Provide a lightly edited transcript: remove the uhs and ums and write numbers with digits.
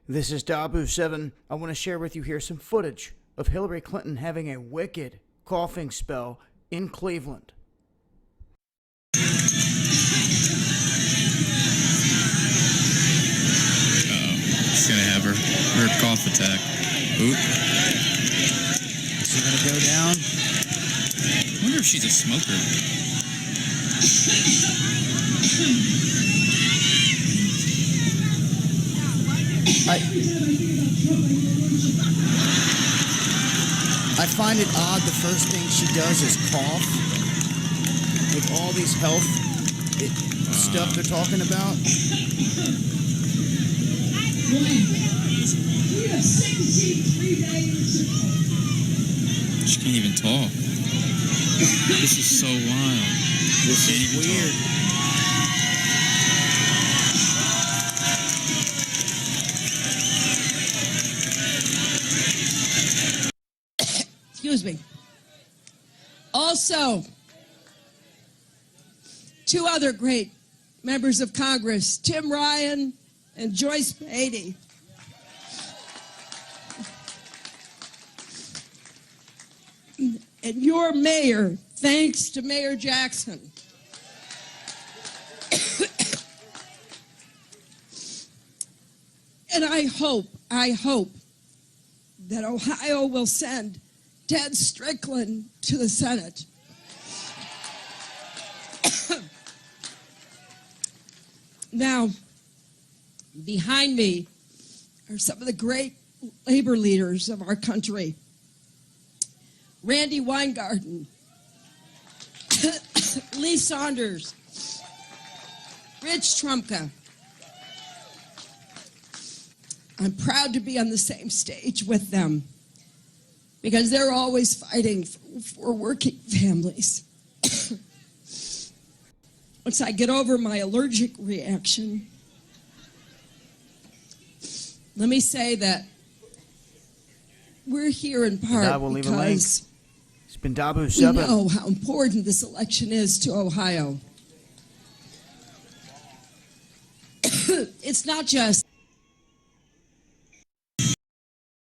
This is Dabu7. I want to share with you here some footage of Hillary Clinton having a wicked coughing spell in Cleveland. She's gonna have her cough attack. Oop. Is it gonna go down? I wonder if she's a smoker. I find it odd the first thing she does is cough with all these health stuff they're talking about. She can't even talk. This is so wild. This is weird. Excuse me. Also, two other great members of Congress, Tim Ryan and Joyce Beatty. And your mayor, thanks to Mayor Jackson. And I hope that Ohio will send Ted Strickland to the Senate. Now, behind me are some of the great labor leaders of our country. Randy Weingarten, Lee Saunders, Rich Trumka. I'm proud to be on the same stage with them because they're always fighting for working families. Once I get over my allergic reaction, let me say that we're here in part because it's been Dabu7. we know how important this election is to Ohio. It's not just